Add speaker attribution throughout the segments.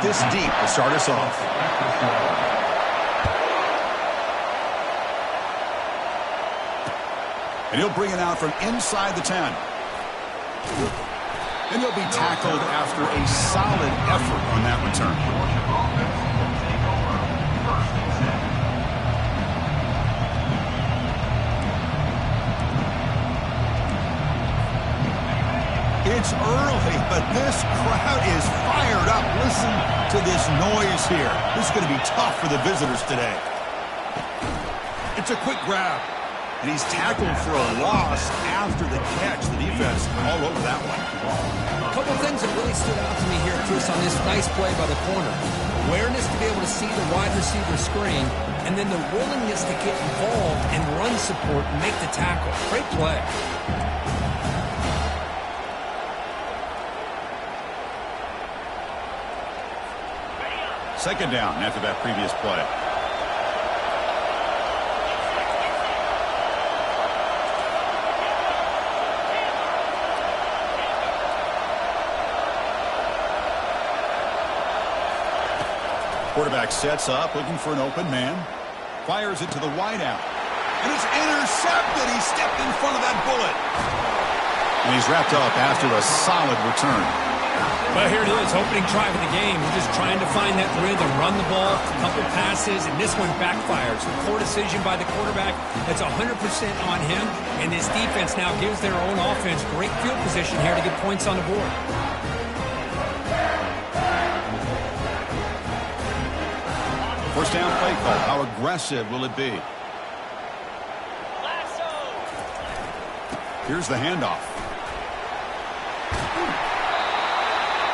Speaker 1: this deep to start us off. And he'll bring it out from inside the 10. And he'll be tackled after a solid effort on that return. It's early, but this crowd is fired up. Listen to this noise here. This is going to be tough for the visitors today. It's a quick grab. And he's tackled for a loss after the catch. The defense all over that one.
Speaker 2: A couple things that really stood out to me here, Chris, on this nice play by the corner. Awareness to be able to see the wide receiver screen, and then the willingness to get involved and run support and make the tackle. Great play.
Speaker 1: Second down after that previous play. Quarterback sets up, looking for an open man. Fires it to the wideout. And it's intercepted. He stepped in front of that bullet. And he's wrapped up after a solid return.
Speaker 2: Well, here it is, opening drive of the game. We're just trying to find that rhythm, run the ball, a couple passes, and this one backfires. A poor decision by the quarterback. That's 100% on him. And this defense now gives their own offense great field position here to get points on the board.
Speaker 1: First down play call. How aggressive will it be? Here's the handoff.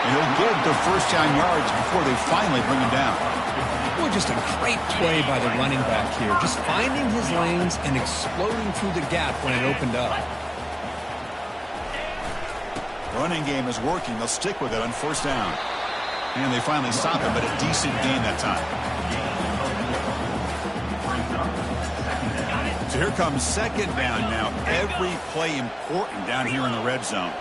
Speaker 1: And he'll get the first down yards before they finally bring him down.
Speaker 2: Well, just a great play by the running back here. Just finding his lanes and exploding through the gap when it opened up.
Speaker 1: Running game is working. They'll stick with it on first down. And they finally stop him, but a decent gain that time. So here comes second down now. Every play important down here in the red zone.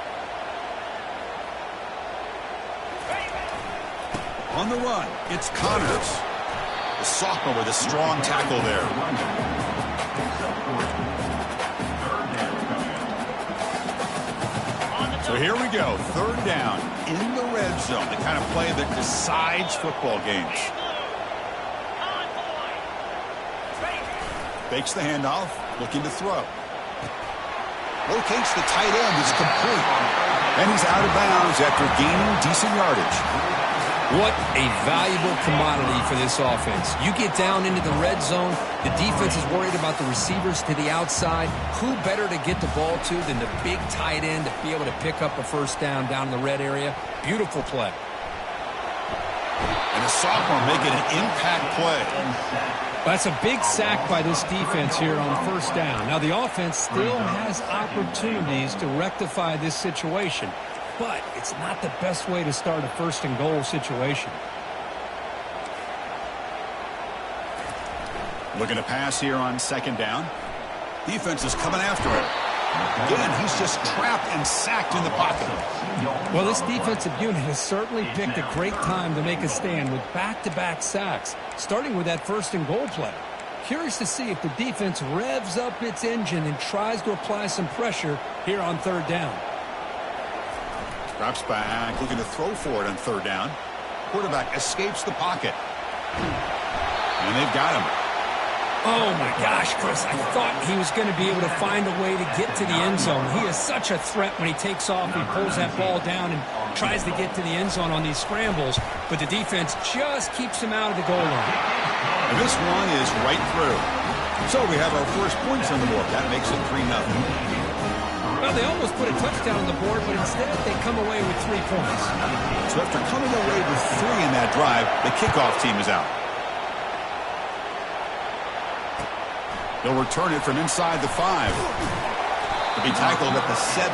Speaker 1: On the run, it's Connors. The sophomore with a strong tackle there. So here we go. Third down in the red zone. The kind of play that decides football games. Fakes the handoff, looking to throw. Locates the tight end, it's complete. And he's out of bounds after gaining decent yardage.
Speaker 2: What a valuable commodity for this offense. You get down into the red zone, the defense is worried about the receivers to the outside. Who better to get the ball to than the big tight end to be able to pick up a first down in the red area? Beautiful play.
Speaker 1: And the sophomore making an impact play.
Speaker 2: That's a big sack by this defense here on first down. Now, the offense still has opportunities to rectify this situation, but it's not the best way to start a first and goal situation.
Speaker 1: Looking to pass here on second down. Defense is coming after him. Again, he's just trapped and sacked in the pocket.
Speaker 2: Well, this defensive unit has certainly picked a great time to make a stand with back-to-back sacks, starting with that first and goal play. Curious to see if the defense revs up its engine and tries to apply some pressure here on third down.
Speaker 1: Drops back, looking to throw for it on third down. Quarterback escapes the pocket. And they've got him.
Speaker 2: Oh, my gosh, Chris, I thought he was going to be able to find a way to get to the end zone. He is such a threat when he takes off. He pulls that ball down and tries to get to the end zone on these scrambles, but the defense just keeps him out of the goal line.
Speaker 1: And this one is right through. So we have our first points on the board. That makes it 3-0.
Speaker 2: Well, they almost put a touchdown on the board, but instead they come away with 3 points.
Speaker 1: So after coming away with 3 in that drive, the kickoff team is out. They'll return it from inside the 5. To be tackled at the 17.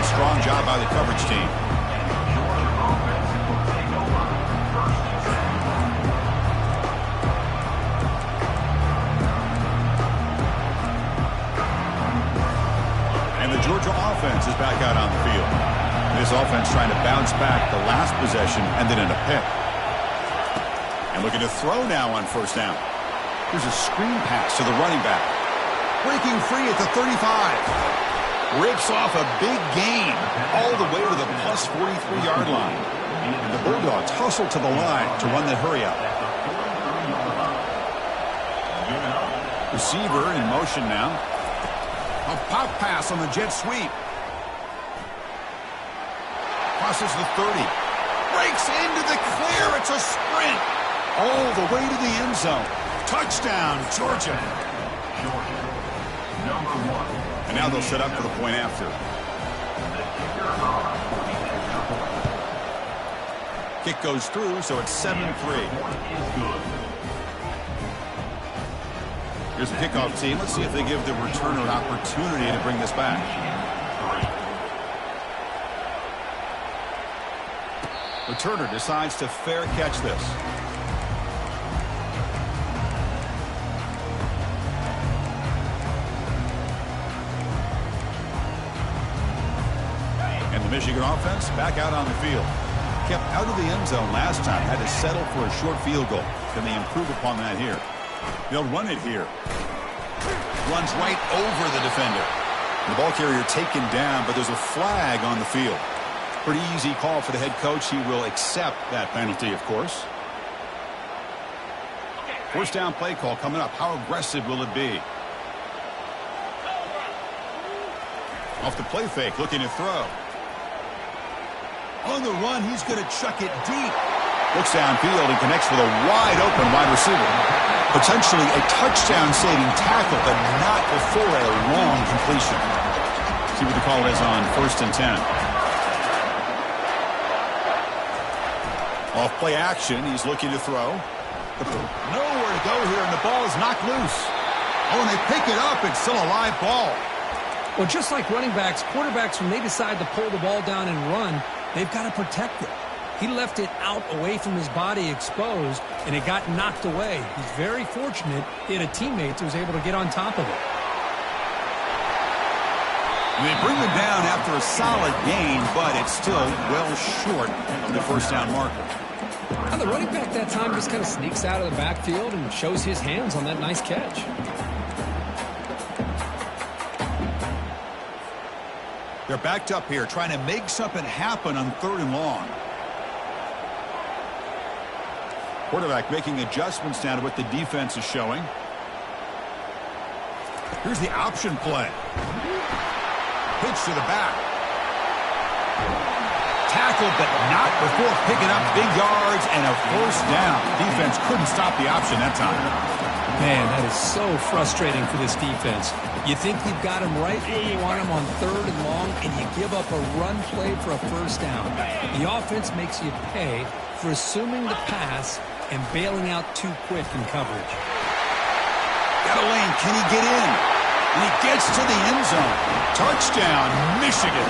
Speaker 1: Strong job by the coverage team. And the Georgia offense is back out on the field. This offense trying to bounce back the last possession, ended in a pick. And looking to throw now on first down. Here's a screen pass to the running back. Breaking free at the 35. Rips off a big gain all the way to the plus 43-yard line. And the Bulldogs hustle to the line to run the hurry up. Receiver in motion now. A pop pass on the jet sweep. Crosses the 30. Breaks into the clear. It's a sprint. All the way to the end zone. Touchdown, Georgia. And now they'll set up for the point after. Kick goes through, so it's 7-3. Here's the kickoff team. Let's see if they give the returner an opportunity to bring this back. Returner decides to fair catch this. And the Michigan offense back out on the field. Kept out of the end zone last time. Had to settle for a short field goal. Can they improve upon that here? They'll run it here. Runs right over the defender. The ball carrier taken down, but there's a flag on the field. Pretty easy call for the head coach. He will accept that penalty, of course. First down play call coming up. How aggressive will it be? Off the play fake, looking to throw. On the run, he's going to chuck it deep. Looks downfield and connects with a wide-open wide receiver. Potentially a touchdown-saving tackle, but not before a long completion. See what the call is on 1st and 10. Off play action, he's looking to throw. Nowhere to go here, and the ball is knocked loose. Oh, and they pick it up. It's still a live ball.
Speaker 2: Well, just like running backs, quarterbacks, when they decide to pull the ball down and run, they've got to protect it. He left it out away from his body exposed, and it got knocked away. He's very fortunate he had a teammate who was able to get on top of it.
Speaker 1: They bring him down after a solid gain, but it's still well short of the first down marker.
Speaker 2: Now the running back that time just kind of sneaks out of the backfield and shows his hands on that nice catch.
Speaker 1: They're backed up here, trying to make something happen on 3rd and long. Quarterback making adjustments now to what the defense is showing. Here's the option play. Pitch to the back. Tackled, but not before picking up big yards and a first down. Defense couldn't stop the option that time.
Speaker 2: Man, that is so frustrating for this defense. You think you've got him right where you want him on 3rd and long, and you give up a run play for a first down. The offense makes you pay for assuming the pass and bailing out too quick in coverage.
Speaker 1: Got a lane. Can he get in? And he gets to the end zone. Touchdown, Michigan.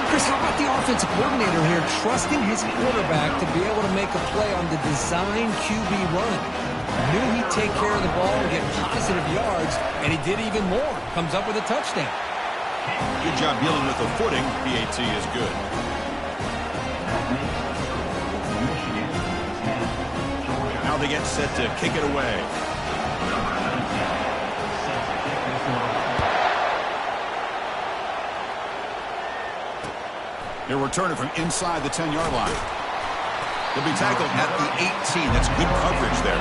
Speaker 2: Chris, how about the offensive coordinator here trusting his quarterback to be able to make a play on the design QB run? Knew he'd take care of the ball and get positive yards, and he did even more. Comes up with a touchdown.
Speaker 1: Good job dealing with the footing. PAT is good. Now they get set to kick it away. They'll return it from inside the 10-yard line. They'll be tackled at the 18. That's good coverage there.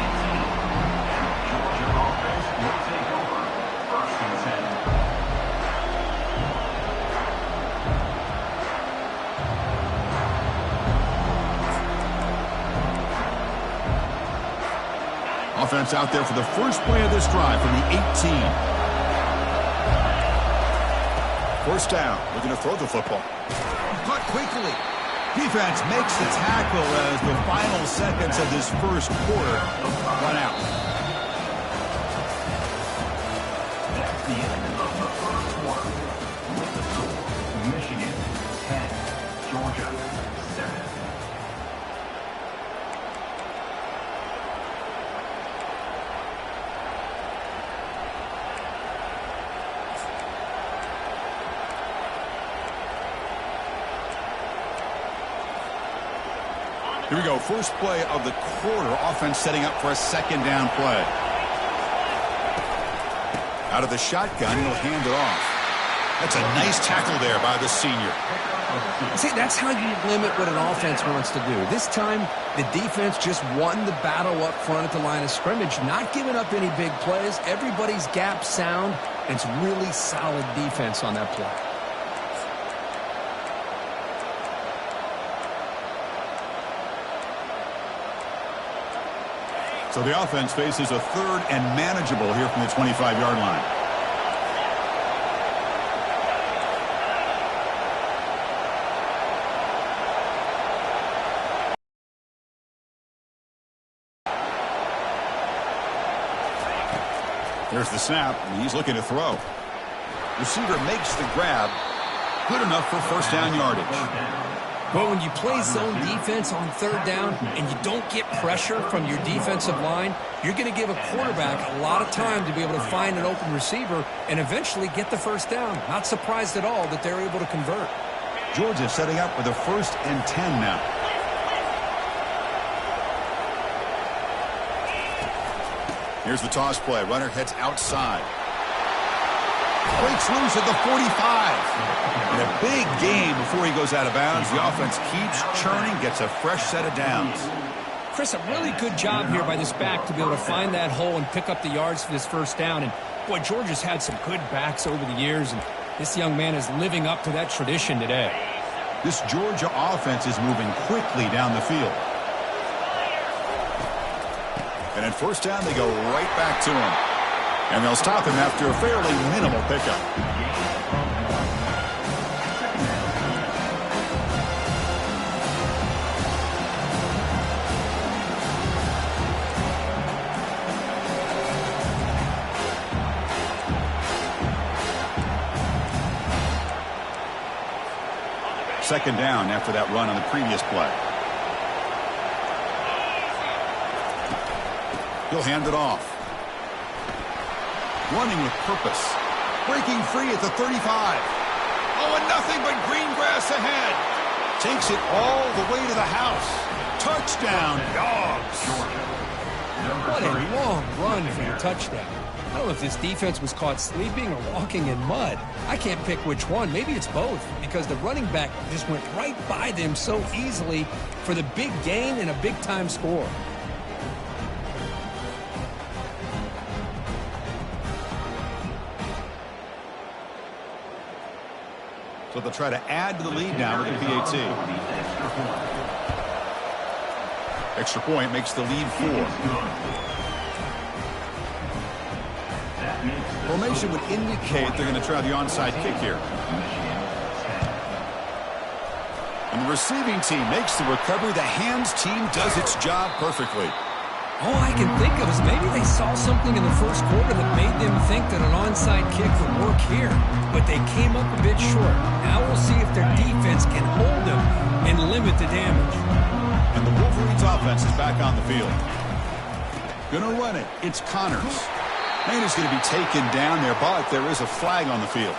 Speaker 1: Offense out there for the first play of this drive from the 18. First down, looking to throw the football. Caught quickly. Defense makes the tackle as the final seconds of this first quarter run out.
Speaker 3: That's the end of the first quarter. Michigan 10, Georgia 7.
Speaker 1: Here we go. First play of the quarter. Offense setting up for a second down play. Out of the shotgun, he'll hand it off. That's a nice tackle there by the senior.
Speaker 2: See, that's how you limit what an offense wants to do. This time, the defense just won the battle up front at the line of scrimmage, not giving up any big plays. Everybody's gap sound, and it's really solid defense on that play.
Speaker 1: So the offense faces a third and manageable here from the 25-yard line. There's the snap, and he's looking to throw. Receiver makes the grab. Good enough for first down yardage.
Speaker 2: Well, when you play zone defense on third down and you don't get pressure from your defensive line, you're going to give a quarterback a lot of time to be able to find an open receiver and eventually get the first down. Not surprised at all that they're able to convert.
Speaker 1: Georgia setting up with a 1st and 10 now. Here's the toss play. Runner heads outside. Breaks loose at the 45. And a big game before he goes out of bounds. The offense keeps churning, gets a fresh set of downs.
Speaker 2: Chris, a really good job here by this back to be able to find that hole and pick up the yards for this first down. And, boy, Georgia's had some good backs over the years, and this young man is living up to that tradition today.
Speaker 1: This Georgia offense is moving quickly down the field. And at first down, they go right back to him. And they'll stop him after a fairly minimal pickup. Second down after that run on the previous play. He'll hand it off. Running with purpose. Breaking free at the 35. Oh, and nothing but green grass ahead. Takes it all the way to the house. Touchdown, Dogs.
Speaker 2: What a long run for a touchdown. I don't know if this defense was caught sleeping or walking in mud. I can't pick which one. Maybe it's both, because the running back just went right by them so easily for the big gain and a big-time score.
Speaker 1: So they'll try to add to the lead now with the PAT. Extra point makes the lead 4. Formation would indicate they're going to try the onside kick here. And the receiving team makes the recovery. The hands team does its job perfectly.
Speaker 2: All I can think of is maybe they saw something in the first quarter that made them think that an onside kick would work here. But they came up a bit short. Now we'll see if their defense can hold them and limit the damage.
Speaker 1: And the Wolverines offense is back on the field. Gonna run it. It's Connors. Man is going to be taken down there, but there is a flag on the field.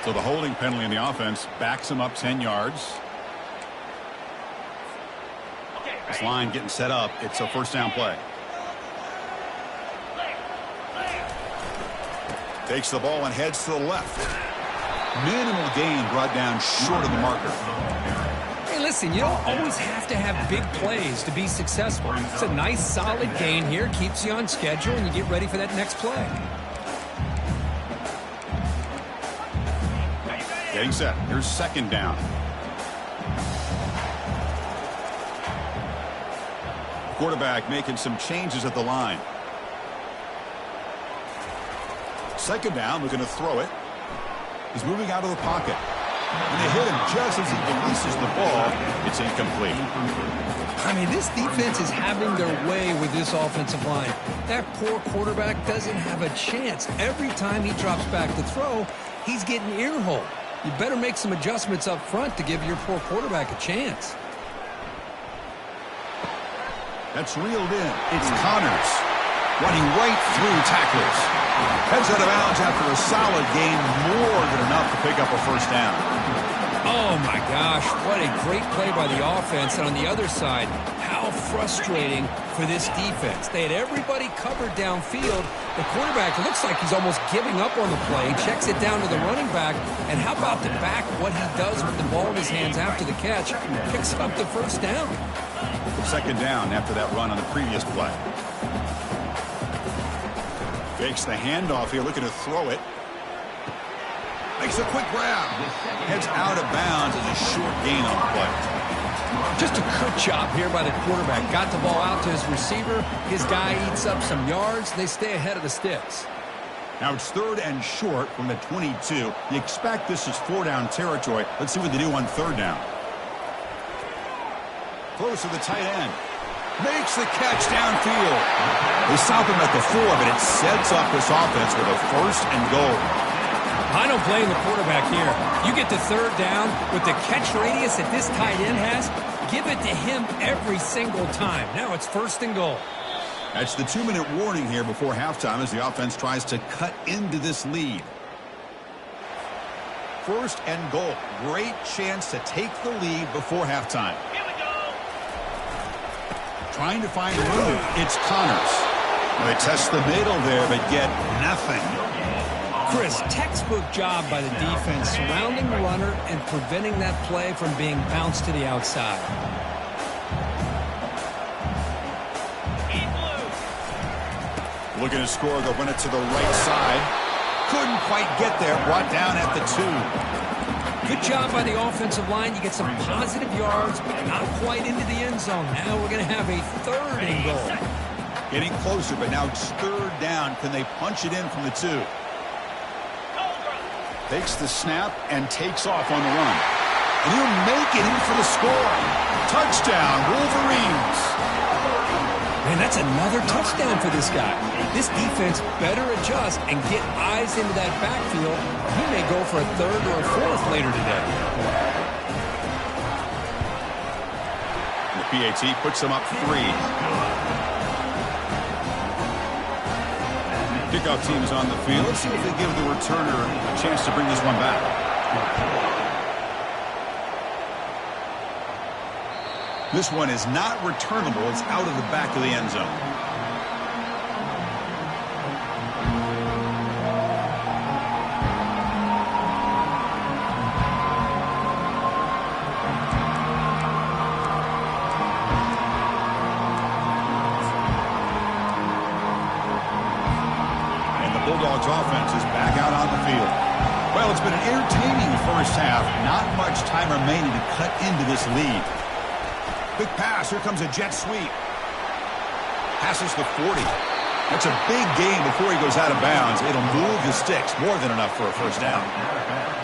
Speaker 1: So the holding penalty in the offense backs him up 10 yards. This line getting set up. It's a first down play. Takes the ball and heads to the left. Minimal gain brought down short of the marker.
Speaker 2: Hey, listen, you don't always have to have big plays to be successful. It's a nice, solid gain here. Keeps you on schedule, and you get ready for that next play.
Speaker 1: Getting set. Here's second down. Quarterback making some changes at the line. Second down, looking to throw it. He's moving out of the pocket. And they hit him just as he releases the ball. It's incomplete.
Speaker 2: I mean, this defense is having their way with this offensive line. That poor quarterback doesn't have a chance. Every time he drops back to throw, he's getting ear-holed. You better make some adjustments up front to give your poor quarterback a chance.
Speaker 1: That's reeled in. It's Connors running right through tacklers. Heads out of bounds after a solid gain, more than enough to pick up a first down.
Speaker 2: Oh, my gosh. What a great play by the offense. And on the other side, how frustrating for this defense. They had everybody covered downfield. The quarterback looks like he's almost giving up on the play. Checks it down to the running back. And how about the back, what he does with the ball in his hands after the catch? Picks up the first down.
Speaker 1: Second down after that run on the previous play. Fakes the handoff here, looking to throw it. Makes a quick grab. Heads out of bounds as a short gain on the play.
Speaker 2: Just a good job here by the quarterback. Got the ball out to his receiver. His guy eats up some yards. They stay ahead of the sticks.
Speaker 1: Now it's 3rd and short from the 22. You expect this is 4-down territory. Let's see what they do on 3rd down. Close to the tight end. Makes the catch downfield. They stop him at the 4, but it sets up this offense with a 1st and goal.
Speaker 2: I don't blame the quarterback here. You get the 3rd down with the catch radius that this tight end has, give it to him every single time. Now it's 1st and goal.
Speaker 1: That's the 2-minute warning here before halftime as the offense tries to cut into this lead. 1st and goal. Great chance to take the lead before halftime.
Speaker 4: Here we go.
Speaker 1: Trying to find room. It's Connors. They test the middle there, but get nothing.
Speaker 2: Chris, textbook job by the defense surrounding the runner and preventing that play from being bounced to the outside.
Speaker 1: Looking to score, they'll run it to the right side. Couldn't quite get there, brought down at the 2.
Speaker 2: Good job by the offensive line. You get some positive yards, but not quite into the end zone. Now we're going to have a 3rd and goal.
Speaker 1: Getting closer, but now it's 3rd down. Can they punch it in from the 2? Takes the snap and takes off on the run. And he'll make it in for the score. Touchdown, Wolverines.
Speaker 2: Man, that's another touchdown for this guy. This defense better adjust and get eyes into that backfield. He may go for a 3rd or a 4th later today.
Speaker 1: The PAT puts them up 3. Kickoff team is on the field. Let's see if they give the returner a chance to bring this one back. This one is not returnable. It's out of the back of the end zone. Bulldogs offense is back out on the field. Well, it's been an entertaining first half. Not much time remaining to cut into this lead. Big pass. Here comes a jet sweep. Passes the 40. That's a big gain before he goes out of bounds. It'll move the sticks. More than enough for a 1st down.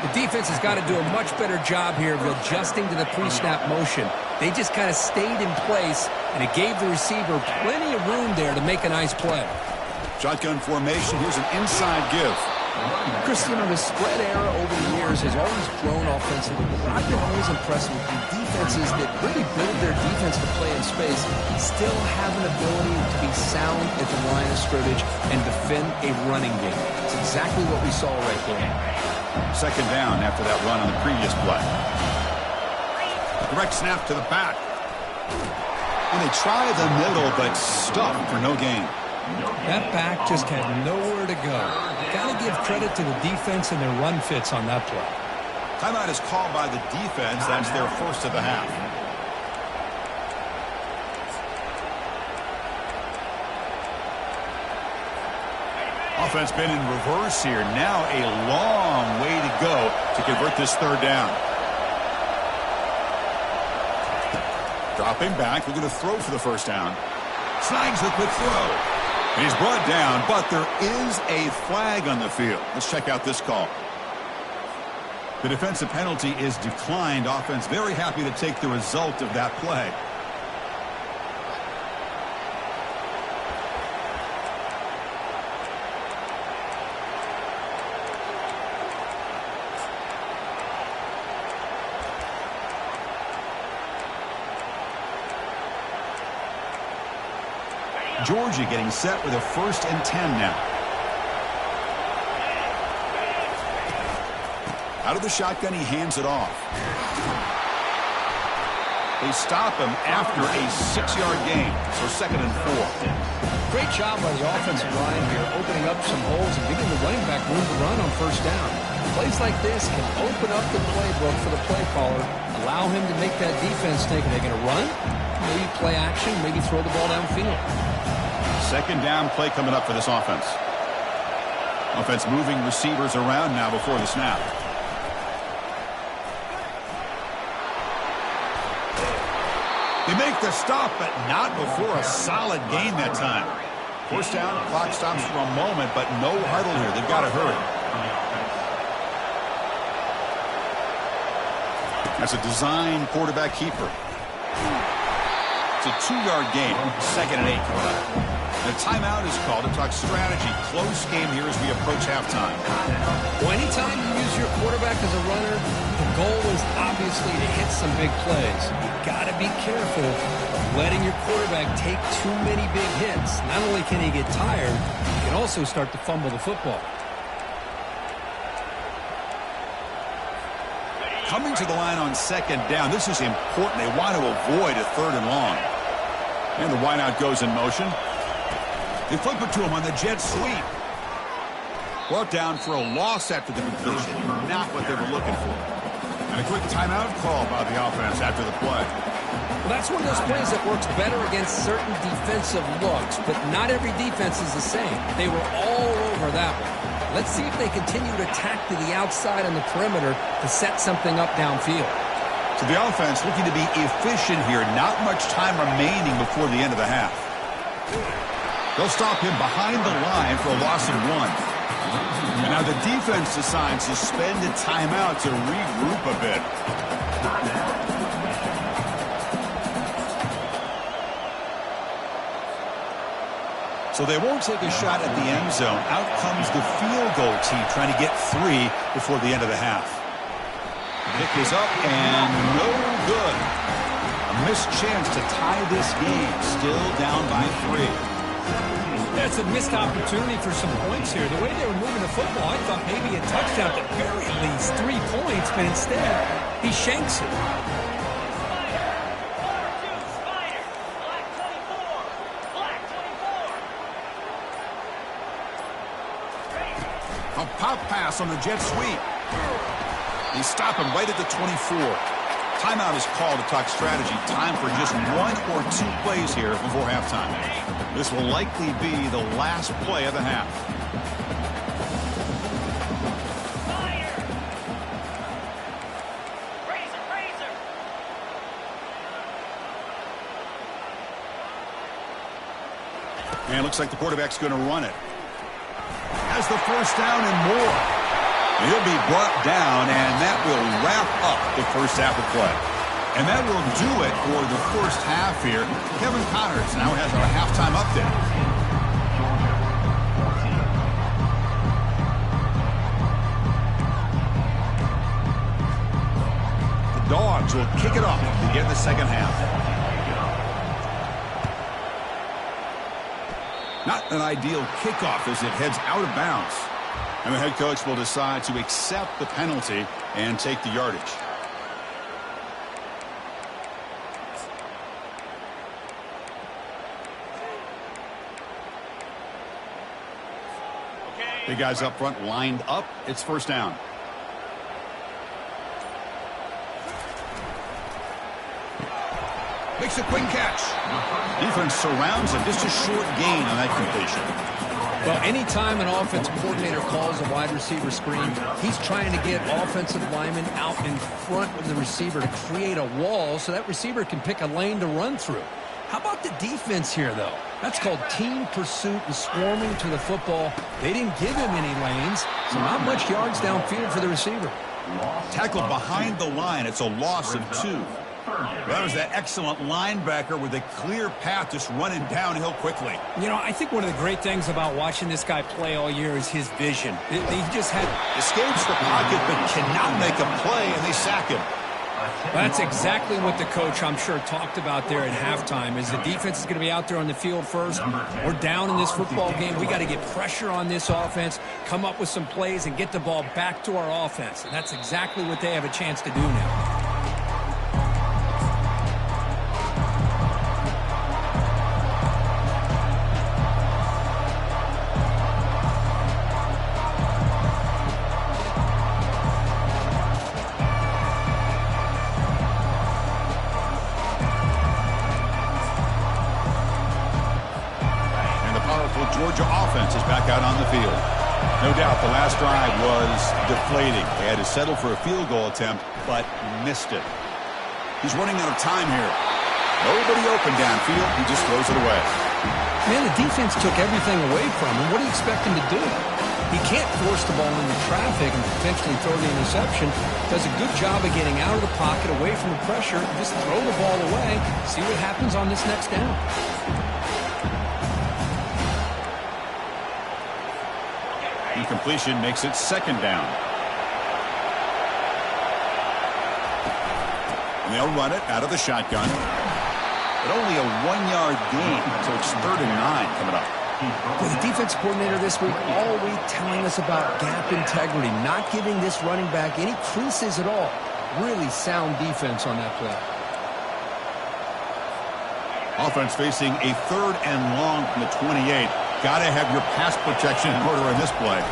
Speaker 2: The defense has got to do a much better job here of adjusting to the pre-snap motion. They just kind of stayed in place, and it gave the receiver plenty of room there to make a nice play.
Speaker 1: Shotgun formation. Here's an inside give.
Speaker 2: Chris, you know, the spread era over the years has always grown offensively, but I've been always impressed with the defenses that really build their defense to play in space, still have an ability to be sound at the line of scrimmage and defend a running game. It's exactly what we saw right there.
Speaker 1: 2nd down after that run on the previous play. Direct snap to the back. And they try the middle, but stuffed for no gain.
Speaker 2: That back just had nowhere to go. Got to give credit to the defense and their run fits on that play.
Speaker 1: Timeout is called by the defense. That's their 1st of the half. Offense been in reverse here. Now a long way to go to convert this 3rd down. Dropping back. We're going to throw for the 1st down. Snags the quick throw. And he's brought down, but there is a flag on the field. Let's check out this call. The defensive penalty is declined. Offense very happy to take the result of that play. Georgia getting set with a 1st and 10 now. Out of the shotgun, he hands it off. They stop him after a 6-yard gain, so 2nd and 4.
Speaker 2: Great job by the offensive line here, opening up some holes and giving the running back room to run on 1st down. Plays like this can open up the playbook for the play caller, allow him to make that defense think, are they going to run? Maybe play action, maybe throw the ball downfield.
Speaker 1: 2nd down play coming up for this offense. Offense moving receivers around now before the snap. They make the stop, but not before a solid gain that time. 1st down, clock stops for a moment, but no huddle here. They've got to hurry. That's a design quarterback keeper. It's a 2-yard gain, 2nd and 8. The timeout is called to talk strategy. Close game here as we approach halftime.
Speaker 2: Well, anytime you use your quarterback as a runner, the goal is obviously to hit some big plays. You've got to be careful of letting your quarterback take too many big hits. Not only can he get tired, he can also start to fumble the football.
Speaker 1: Coming to the line on 2nd down, this is important. They want to avoid a 3rd and long. And the wideout goes in motion. They flip it to him on the jet sweep. Brought down for a loss after the completion. Not what they were looking for. And a quick timeout call by the offense after the play.
Speaker 2: Well, that's one of those plays that works better against certain defensive looks, but not every defense is the same. They were all over that one. Let's see if they continue to tack to the outside on the perimeter to set something up downfield.
Speaker 1: So the offense looking to be efficient here. Not much time remaining before the end of the half. They'll stop him behind the line for a loss of 1. And now the defense decides to spend a timeout to regroup a bit. So they won't take a shot at the end zone. Out comes the field goal team trying to get 3 before the end of the half. Kick is up and no good. A missed chance to tie this game. Still down by 3.
Speaker 2: That's a missed opportunity for some points here. The way they were moving the football, I thought maybe a touchdown at the very least, 3 points, but instead, he shanks it.
Speaker 1: A pop pass on the jet sweep. They stop him right at the 24. Timeout is called to talk strategy. Time for just 1 or 2 plays here before halftime. This will likely be the last play of the half. And it looks like the quarterback's going to run it. Has the 1st down and more. He'll be brought down, and that will wrap up the first half of play. And that will do it for the first half here. Kevin Connors now has our halftime update. The Dogs will kick it off to begin the second half. Not an ideal kickoff as it heads out of bounds. And the head coach will decide to accept the penalty and take the yardage. The guys up front lined up. It's 1st down. Makes a quick catch. Defense surrounds him. Just a short gain on that completion.
Speaker 2: Well, anytime an offensive coordinator calls a wide receiver screen, he's trying to get offensive linemen out in front of the receiver to create a wall so that receiver can pick a lane to run through. How about the defense here, though? That's called team pursuit and swarming to the football. They didn't give him any lanes, so not much yards downfield for the receiver.
Speaker 1: Tackled behind the line. It's a loss of 2. That was that excellent linebacker with a clear path just running downhill quickly.
Speaker 2: You know, I think one of the great things about watching this guy play all year is his vision. He just had...
Speaker 1: Escapes the pocket but cannot make a play, and they sack him.
Speaker 2: That's exactly what the coach, I'm sure, talked about there at halftime, is the defense is going to be out there on the field first. We're down in this football game. We got to get pressure on this offense, come up with some plays, and get the ball back to our offense. And that's exactly what they have a chance to do now.
Speaker 1: Georgia offense is back out on the field. No doubt the last drive was deflating. They had to settle for a field goal attempt, but missed it. He's running out of time here. Nobody open downfield. He just throws it away.
Speaker 2: Man, the defense took everything away from him. What do you expect him to do? He can't force the ball into traffic and potentially throw the interception. Does a good job of getting out of the pocket, away from the pressure. Just throw the ball away. See what happens on this next down.
Speaker 1: Incompletion makes it second down. And they'll run it out of the shotgun. But only a 1-yard gain, so it's 3rd and 9 coming up.
Speaker 2: Well, the defense coordinator this week all week telling us about gap integrity, not giving this running back any creases at all. Really sound defense on that play.
Speaker 1: Offense facing a 3rd and long from the 28. Got to have your pass protection in order in this play.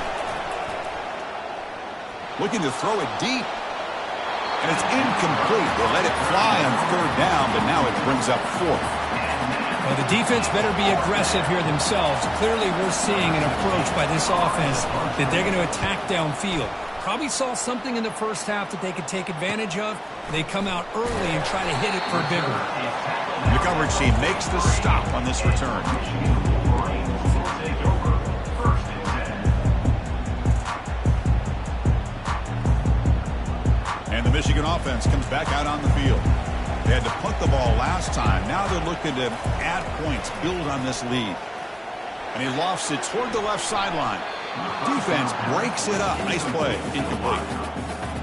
Speaker 1: Looking to throw it deep. And it's incomplete. They let it fly on 3rd down, but now it brings up 4th.
Speaker 2: Well, the defense better be aggressive here themselves. Clearly, we're seeing an approach by this offense that they're going to attack downfield. Probably saw something in the first half that they could take advantage of. They come out early and try to hit it for a big one.
Speaker 1: The coverage team makes the stop on this return. And the Michigan offense comes back out on the field. They had to punt the ball last time. Now they're looking to add points, build on this lead. And he lofts it toward the left sideline. Defense breaks it up. Nice play. Incomplete.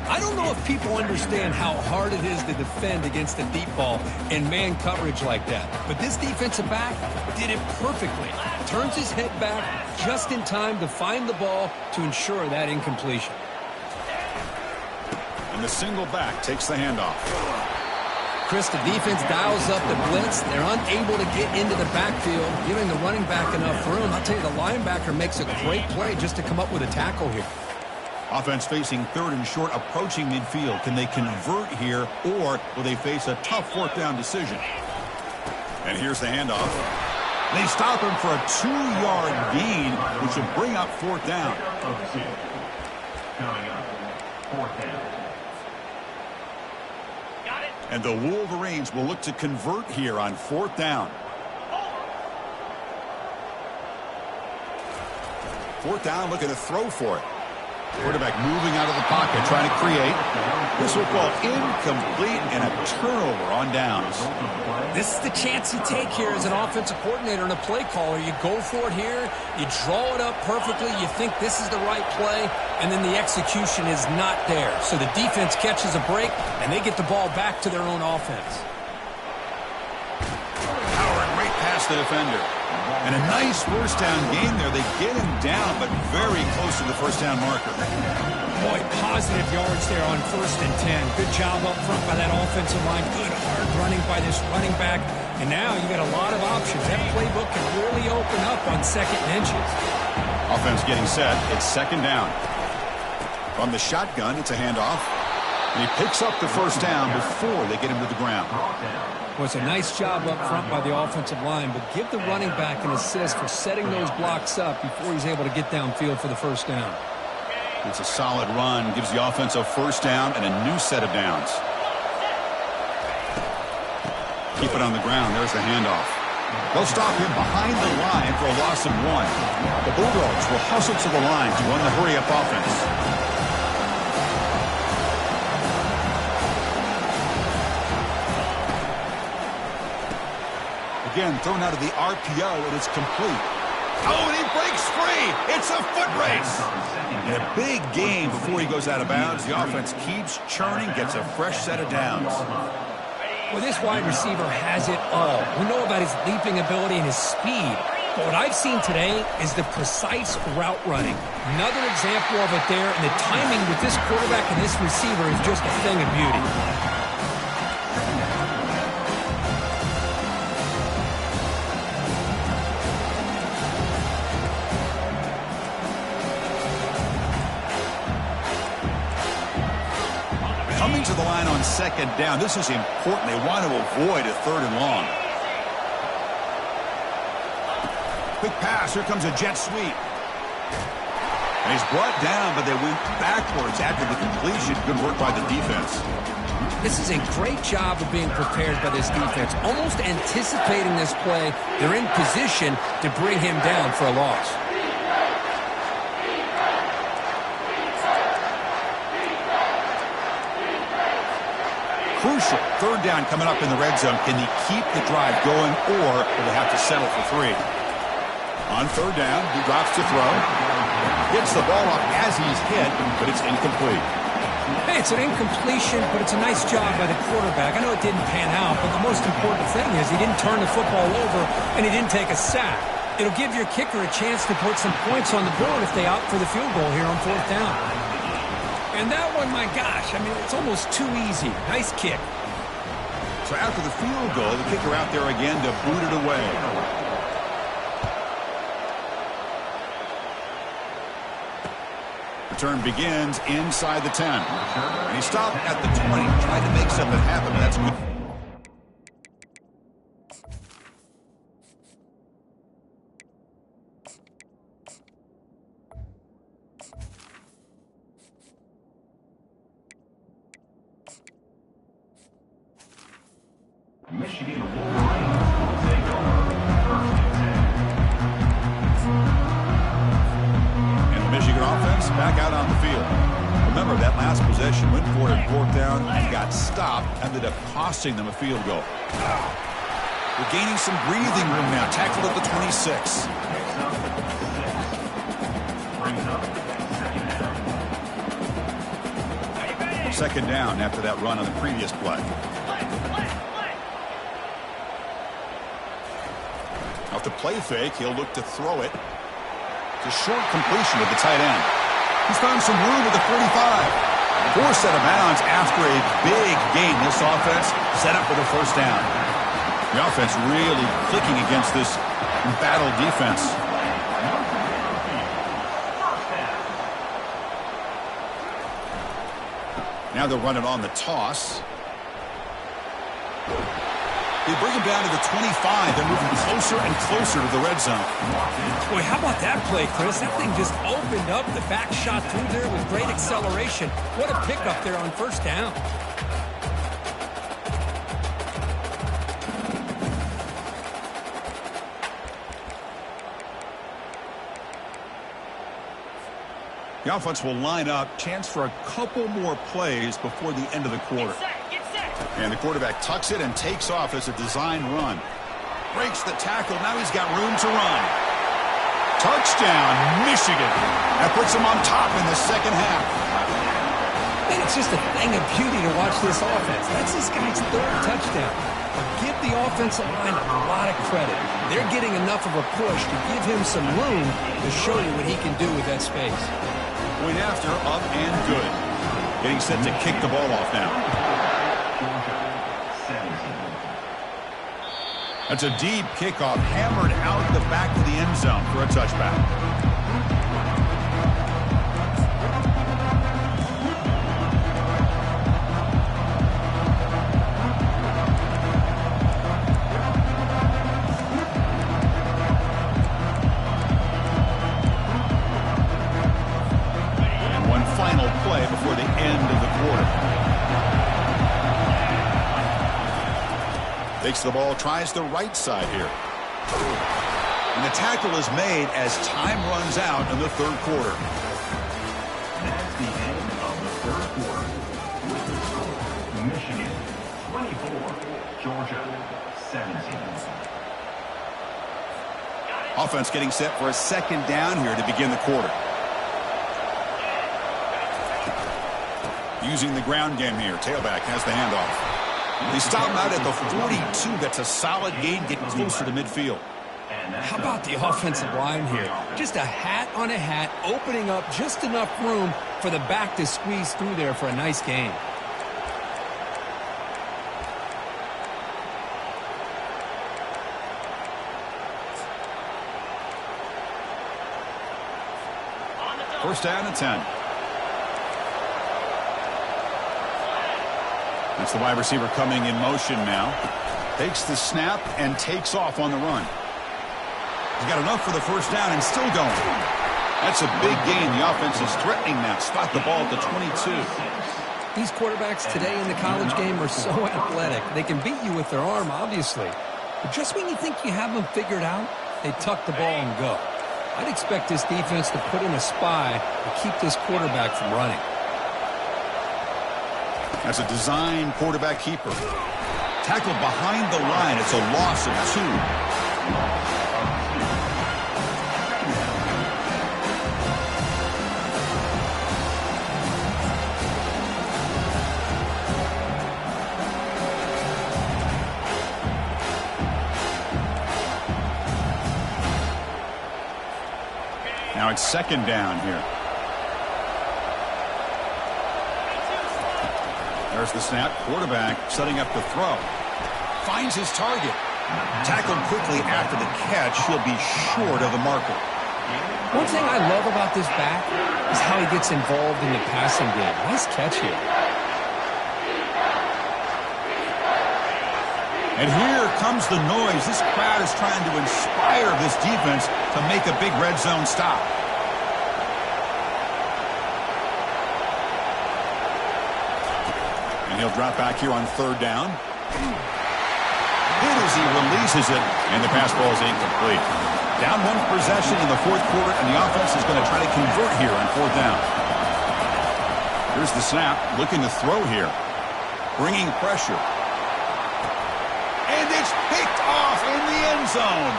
Speaker 2: I don't know if people understand how hard it is to defend against a deep ball in man coverage like that. But this defensive back did it perfectly. Turns his head back just in time to find the ball to ensure that incompletion.
Speaker 1: And the single back takes the handoff.
Speaker 2: Chris, the defense dials up the blitz. They're unable to get into the backfield, giving the running back enough room. I'll tell you, the linebacker makes a great play just to come up with a tackle here.
Speaker 1: Offense facing 3rd and short, approaching midfield. Can they convert here, or will they face a tough 4th down decision? And here's the handoff. They stop him for a 2-yard gain, which will bring up 4th down. And the Wolverines will look to convert here on 4th down. 4th down, looking to throw for it. Quarterback moving out of the pocket, trying to create. This will call incomplete and a turnover on downs.
Speaker 2: This is the chance you take here as an offensive coordinator and a play caller. You go for it here, you draw it up perfectly, you think this is the right play, and then the execution is not there. So the defense catches a break, and they get the ball back to their own offense.
Speaker 1: Howard right past the defender. And a nice 1st down gain there. They get him down, but very close to the 1st down marker.
Speaker 2: Boy, positive yards there on 1st and 10. Good job up front by that offensive line. Good hard running by this running back. And now you got a lot of options. That playbook can really open up on 2nd and inches.
Speaker 1: Offense getting set. It's 2nd down. From the shotgun, it's a handoff. And he picks up the 1st down before they get him to the ground.
Speaker 2: Well, it's a nice job up front by the offensive line, but give the running back an assist for setting those blocks up before he's able to get downfield for the 1st down.
Speaker 1: It's a solid run, gives the offense a 1st down and a new set of downs. Keep it on the ground. There's the handoff. They'll stop him behind the line for a loss of 1. The Bulldogs will hustle to the line to run the hurry-up offense. Again, thrown out of the RPO, and it's complete. Oh, and he breaks free. It's a foot race. And a big gain before he goes out of bounds. The offense keeps churning, gets a fresh set of downs.
Speaker 2: Well, this wide receiver has it all. We know about his leaping ability and his speed. But what I've seen today is the precise route running. Another example of it there, and the timing with this quarterback and this receiver is just a thing of beauty.
Speaker 1: Coming to the line on second down. This is important. They want to avoid a third and long. Quick pass. Here comes a jet sweep. And he's brought down, but they went backwards after the completion. Good work by the defense.
Speaker 2: This is a great job of being prepared by this defense. Almost anticipating this play, they're in position to bring him down for a loss.
Speaker 1: Crucial. Third down coming up in the red zone. Can he keep the drive going, or will they have to settle for 3? On third down, he drops to throw. Gets the ball off as he's hit, but it's incomplete.
Speaker 2: Hey, it's an incompletion, but it's a nice job by the quarterback. I know it didn't pan out, but the most important thing is he didn't turn the football over and he didn't take a sack. It'll give your kicker a chance to put some points on the board if they opt for the field goal here on fourth down. And that one, my gosh, I mean, it's almost too easy. Nice kick.
Speaker 1: So after the field goal, the kicker out there again to boot it away. Return begins inside the 10. And he stopped at the 20, trying to make something happen. That's good.
Speaker 3: Michigan Wolverines will take over first and 10.
Speaker 1: And the Michigan offense back out on the field. Remember, that last possession went for it in fourth down, got stopped, ended up costing them a field goal. We're gaining some breathing room now. Tackled at the 26. Second down after that run on the previous play. Off the play fake, he'll look to throw it. It's a short completion to the tight end. He's found some room at the 45. Forced out of bounds after a big gain. This offense set up for the first down. The offense really clicking against this embattled defense. Now they'll run it on the toss. They bring him down to the 25. They're moving closer and closer to the red zone.
Speaker 2: Boy, how about that play, Chris? That thing just opened up. The back shot through there with great acceleration. What a pickup there on first down.
Speaker 1: The offense will line up. Chance for a couple more plays before the end of the quarter. And the quarterback tucks it and takes off as a design run. Breaks the tackle. Now he's got room to run. Touchdown, Michigan. That puts him on top in the second half.
Speaker 2: And it's just a thing of beauty to watch this offense. That's this guy's third touchdown. But give the offensive line a lot of credit. They're getting enough of a push to give him some room to show you what he can do with that space.
Speaker 1: Point after, up and good. Getting set to kick the ball off now. That's a deep kickoff, hammered out the back of the end zone for a touchback. And one final play before the end of the quarter. Takes the ball, tries the right side here. And the tackle is made as time runs out in the third quarter.
Speaker 3: That's the end of the third quarter. With the score, Michigan 24, Georgia 17.
Speaker 1: Offense getting set for a second down here to begin the quarter. Using the ground game here. Tailback has the handoff. They stop him out at the 42. That's a solid gain, getting closer to midfield.
Speaker 2: How about the offensive line here? Just a hat on a hat, opening up just enough room for the back to squeeze through there for a nice gain.
Speaker 1: First down and 10. That's the wide receiver coming in motion now. Takes the snap and takes off on the run. He's got enough for the first down and still going. That's a big gain. The offense is threatening that. Spot the ball at the 22.
Speaker 2: These quarterbacks today in the college game are so athletic. They can beat you with their arm, obviously. But just when you think you have them figured out, they tuck the ball and go. I'd expect this defense to put in a spy to keep this quarterback from running.
Speaker 1: That's a design quarterback keeper. Tackled behind the line. It's a loss of 2. Now it's second down here. There's the snap. Quarterback setting up the throw. Finds his target. Tackled quickly after the catch. He'll be short of the marker.
Speaker 2: One thing I love about this back is how he gets involved in the passing game. Nice catch here.
Speaker 1: And here comes the noise. This crowd is trying to inspire this defense to make a big red zone stop. And he'll drop back here on third down. Hit as he releases it, and the pass ball is incomplete. Down one possession in the fourth quarter, and the offense is going to try to convert here on fourth down. Here's the snap, looking to throw here. Bringing pressure. And it's picked off in the end zone.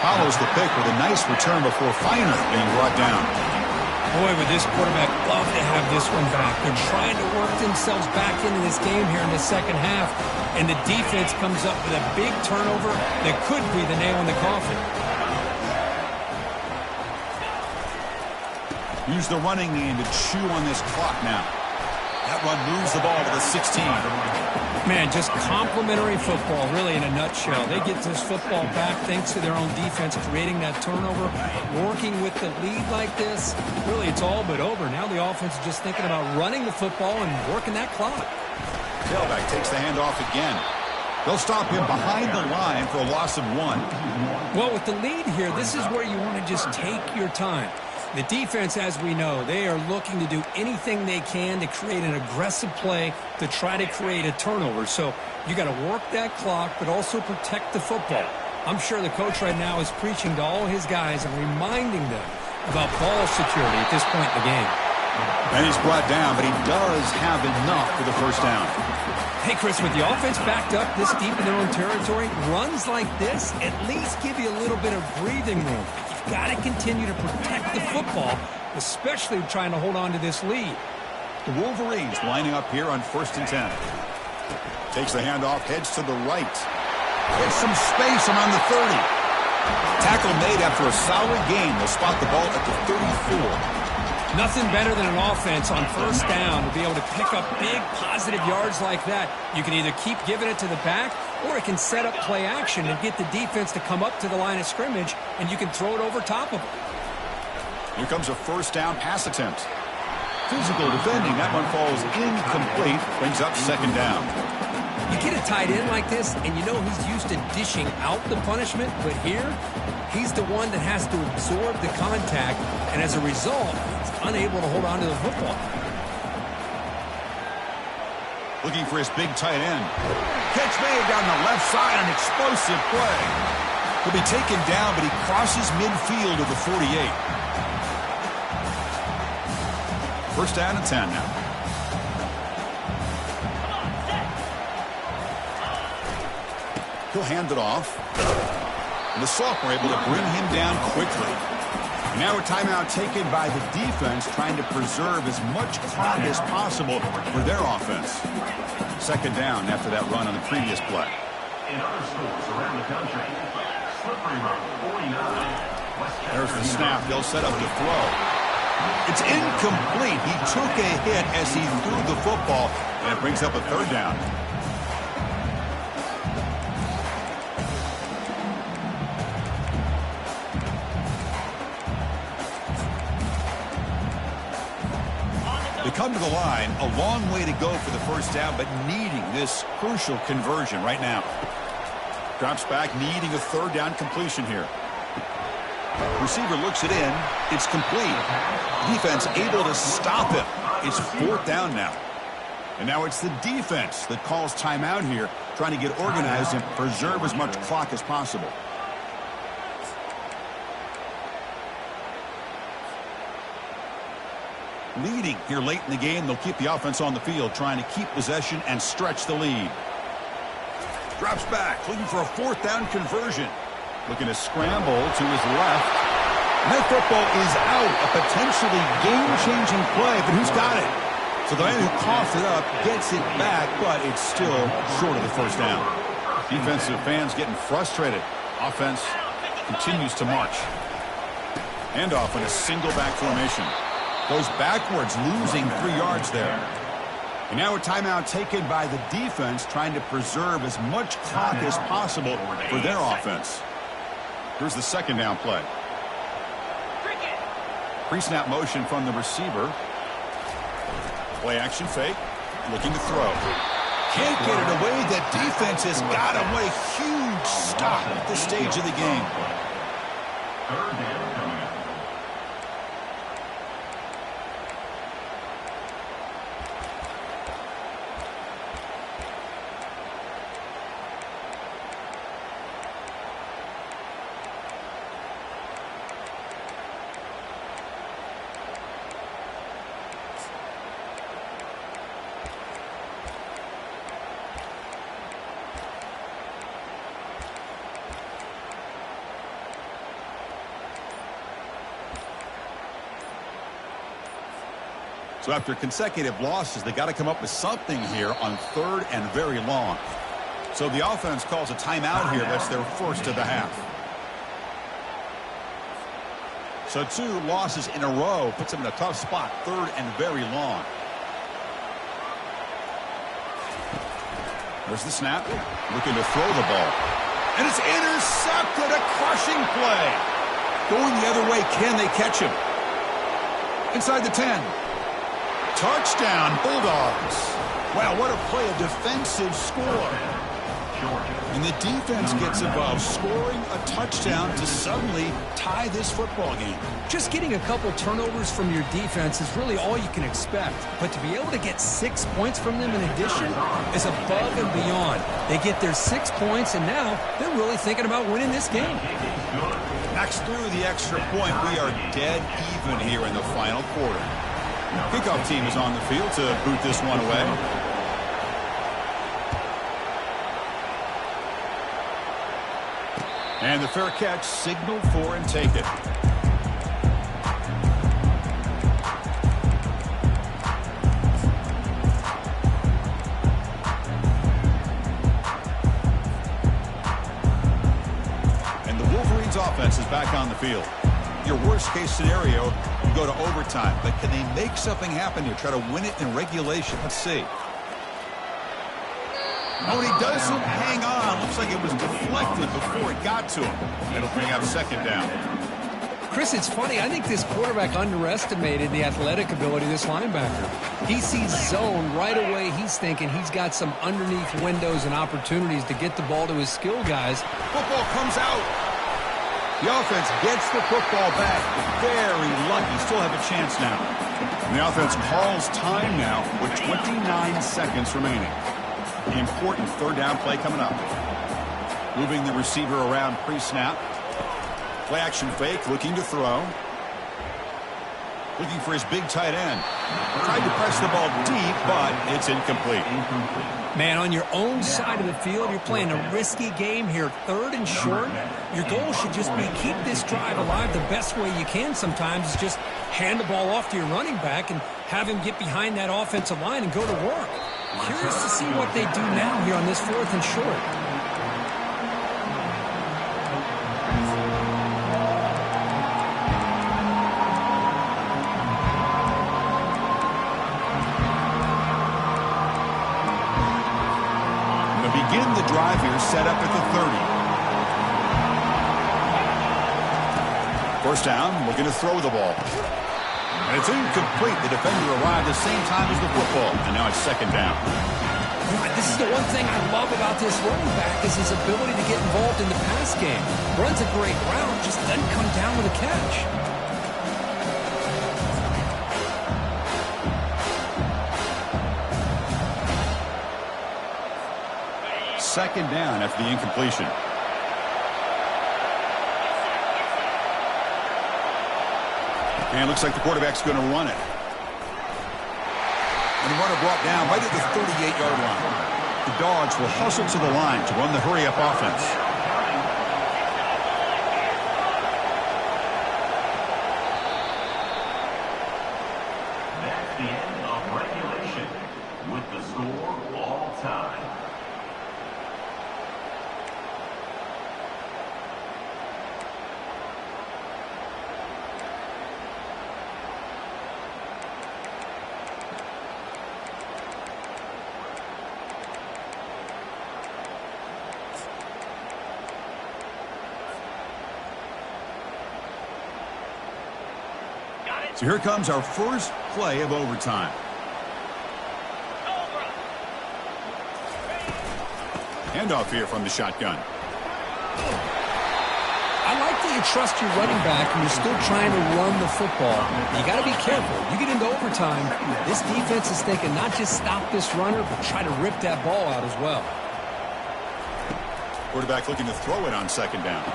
Speaker 1: Follows the pick with a nice return before finally being brought down.
Speaker 2: Boy, would this quarterback love to have this one back. They're trying to work themselves back into this game here in the second half, and the defense comes up with a big turnover that could be the nail in the coffin.
Speaker 1: Use the running game to chew on this clock now. That run moves the ball to the 16.
Speaker 2: Man, just complimentary football, really, in a nutshell. They get this football back thanks to their own defense, creating that turnover, working with the lead like this. Really, it's all but over. Now the offense is just thinking about running the football and working that clock.
Speaker 1: Tailback takes the handoff again. They'll stop him behind the line for a loss of 1.
Speaker 2: Well, with the lead here, this is where you want to just take your time. The defense, as we know, they are looking to do anything they can to create an aggressive play to try to create a turnover. So you got to work that clock, but also protect the football. I'm sure the coach right now is preaching to all his guys and reminding them about ball security at this point in the game.
Speaker 1: And he's brought down, but he does have enough for the first down.
Speaker 2: Hey, Chris, with the offense backed up this deep in their own territory, runs like this at least give you a little bit of breathing room. You've got to continue to protect the football, especially trying to hold on to this lead.
Speaker 1: The Wolverines lining up here on 1st and 10. Takes the handoff, heads to the right. Gets some space around the 30. Tackle made after a solid gain. They'll spot the ball at the 34.
Speaker 2: Nothing better than an offense on first down to be able to pick up big positive yards like that. You can either keep giving it to the back, or it can set up play action and get the defense to come up to the line of scrimmage, and you can throw it over top of them.
Speaker 1: Here comes a first down pass attempt. Physical defending. That one falls incomplete. Brings up second down.
Speaker 2: You get a tight end like this, and you know he's used to dishing out the punishment, but here, he's the one that has to absorb the contact, and as a result, he's unable to hold on to the football.
Speaker 1: Looking for his big tight end. Catch made down the left side, an explosive play. He'll be taken down, but he crosses midfield to the 48. First down and 10 now. He'll hand it off. And the sophomore able to bring him down quickly. And now a timeout taken by the defense, trying to preserve as much clock as possible for their offense. Second down after that run on the previous play.
Speaker 3: In other schools around the country, Slippery Road 49.
Speaker 1: There's the snap. They'll set up the throw. It's incomplete. He took a hit as he threw the football, and it brings up a third down. They come to the line, a long way to go for the first down, but needing this crucial conversion right now. Drops back, needing a third down completion here. Receiver looks it in. It's complete. Defense able to stop him. It's fourth down now. And now it's the defense that calls timeout here, trying to get organized and preserve as much clock as possible. Leading here late in the game, they'll keep the offense on the field, trying to keep possession and stretch the lead. Drops back, looking for a fourth down conversion. Looking to scramble to his left. And that football is out. A potentially game-changing play, but who's got it? So the man who coughed it up gets it back, but it's still short of the first down. Defensive fans getting frustrated. Offense continues to march. Handoff in a single back formation. Goes backwards, losing 3 yards there. And now a timeout taken by the defense, trying to preserve as much clock as possible for their offense. Here's the second down play. Pre-snap motion from the receiver. Play action fake. Looking to throw. Can't get it away. That defense has got him. What a huge stop at this stage of the game.
Speaker 3: Third down coming up.
Speaker 1: So after consecutive losses, they got to come up with something here on third and very long. So the offense calls a timeout here. That's their first of the half. So 2 losses in a row puts them in a tough spot, third and very long. There's the snap. Looking to throw the ball. And it's intercepted. A crushing play. Going the other way. Can they catch him? Inside the 10. Touchdown, Bulldogs. Wow, what a play, a defensive score. And the defense gets involved, scoring a touchdown to suddenly tie this football game.
Speaker 2: Just getting a couple turnovers from your defense is really all you can expect. But to be able to get 6 points from them in addition is above and beyond. They get their 6 points, and now they're really thinking about winning this game.
Speaker 1: Knocks through the extra point. We are dead even here in the final quarter. Kickoff team is on the field to boot this one away. And the fair catch signaled for and taken. And the Wolverines offense is back on the field. Your worst case scenario, you go to overtime, but can they make something happen here? Try to win it in regulation. Let's see. Oh, he doesn't hang on. Looks like it was deflected before it got to him. It'll bring up second down.
Speaker 2: Chris, it's funny. I think this quarterback underestimated the athletic ability of this linebacker. He sees zone right away. He's thinking he's got some underneath windows and opportunities to get the ball to his skill guys.
Speaker 1: Football comes out. The offense gets the football back. Very lucky. Still have a chance now. And the offense calls time now with 29 seconds remaining. The important third down play coming up. Moving the receiver around pre-snap. Play action fake, looking to throw. Looking for his big tight end. Tried to press the ball deep, but it's incomplete.
Speaker 2: Man, on your own side of the field, you're playing a risky game here. 3rd and short. Your goal should just be keep this drive alive the best way you can sometimes is just hand the ball off to your running back and have him get behind that offensive line and go to work. Curious to see what they do now here on this 4th and short.
Speaker 1: Begin the drive here, set up at the 30. First down, looking to throw the ball. And it's incomplete. The defender arrived the same time as the football, and now it's 2nd down.
Speaker 2: This is the one thing I love about this running back is his ability to get involved in the pass game. Runs a great route, just doesn't come down with a catch.
Speaker 1: 2nd down after the incompletion. And it looks like the quarterback's going to run it. And the runner brought down right at the 38-yard line. The Dogs will hustle to the line to run the hurry-up offense.
Speaker 3: That's the end of regulation with the score all time.
Speaker 1: So here comes our first play of overtime. Handoff here from the shotgun.
Speaker 2: I like that you trust your running back and you're still trying to run the football. You got to be careful. You get into overtime, this defense is thinking not just stop this runner, but try to rip that ball out as well.
Speaker 1: Quarterback looking to throw it on 2nd down.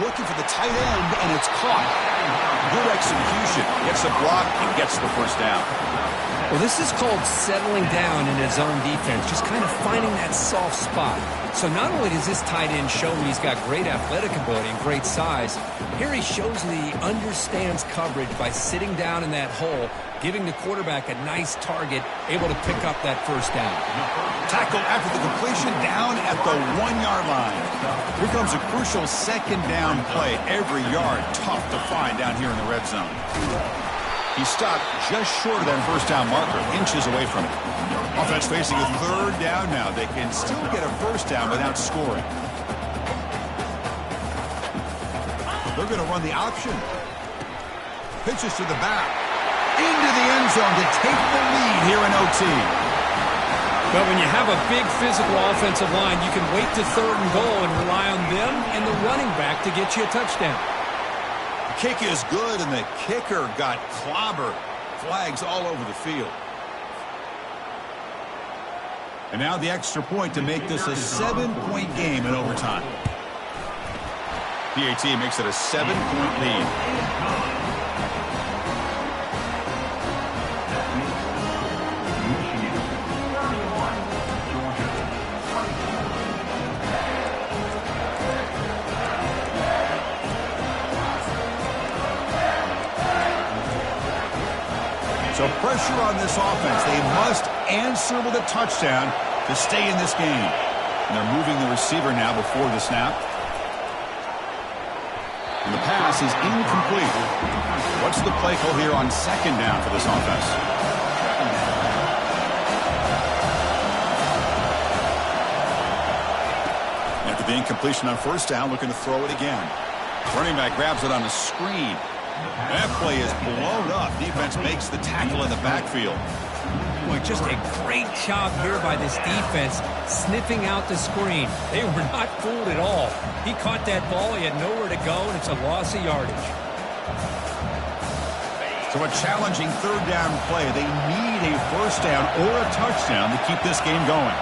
Speaker 1: Looking for the tight end, and it's caught. Good execution. Gets a block and gets the first down.
Speaker 2: Well, this is called settling down in his own defense, just kind of finding that soft spot. So not only does this tight end show he's got great athletic ability and great size, here he shows that he understands coverage by sitting down in that hole, giving the quarterback a nice target, able to pick up that first down.
Speaker 1: Tackle after the completion down at the 1-yard line. Here comes a crucial 2nd down play. Every yard tough to find down here in the red zone. He stopped just short of that first down marker, inches away from it. Offense facing a 3rd down now. They can still get a first down without scoring. They're going to run the option. Pitches to the back. Into the end zone to take the lead here in OT.
Speaker 2: But when you have a big physical offensive line, you can wait to 3rd and goal and rely on them and the running back to get you a touchdown.
Speaker 1: Kick is good, and the kicker got clobbered. Flags all over the field. And now the extra point to make this a 7-point game in overtime. PAT makes it a 7-point lead. So pressure on this offense. They must answer with a touchdown to stay in this game. And they're moving the receiver now before the snap. And the pass is incomplete. What's the play call here on 2nd down for this offense? After the incompletion on 1st down, looking to throw it again. Running back grabs it on a screen. That play is blown up. Defense makes the tackle in the backfield.
Speaker 2: Boy, just a great job here by this defense, sniffing out the screen. They were not fooled at all. He caught that ball. He had nowhere to go, and it's a loss of yardage.
Speaker 1: So a challenging 3rd down play. They need a first down or a touchdown to keep this game going.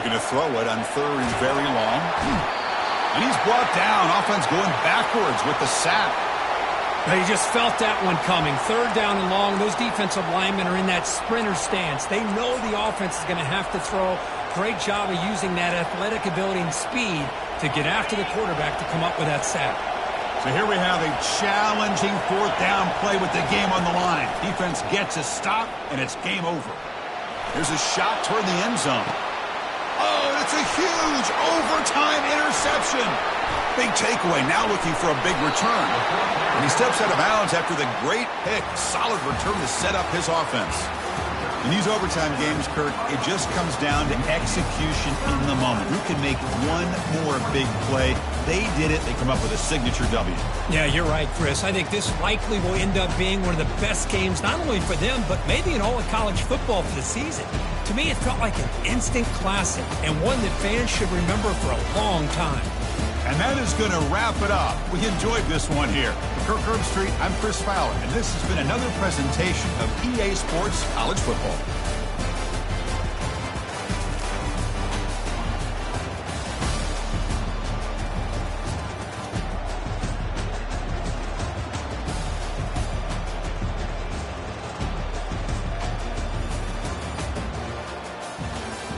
Speaker 1: Looking to throw it on third and very long. And he's brought down. Offense going backwards with the sack.
Speaker 2: They just felt that one coming. Third down and long. Those defensive linemen are in that sprinter stance. They know the offense is going to have to throw. Great job of using that athletic ability and speed to get after the quarterback to come up with that sack.
Speaker 1: So here we have a challenging fourth down play with the game on the line. Defense gets a stop, and it's game over. Here's a shot toward the end zone. Oh, it's a huge overtime interception. Big takeaway, now looking for a big return. And he steps out of bounds after the great pick. Solid return to set up his offense. In these overtime games, Kurt, it just comes down to execution in the moment. Who can make one more big play? They did it. They come up with a signature W.
Speaker 2: Yeah, you're right, Chris. I think this likely will end up being one of the best games, not only for them, but maybe in all of college football for the season. To me, it felt like an instant classic and one that fans should remember for a long time.
Speaker 1: And that is going to wrap it up. We enjoyed this one here. For Kirk Herbstreit, I'm Chris Fowler, and this has been another presentation of EA Sports College Football.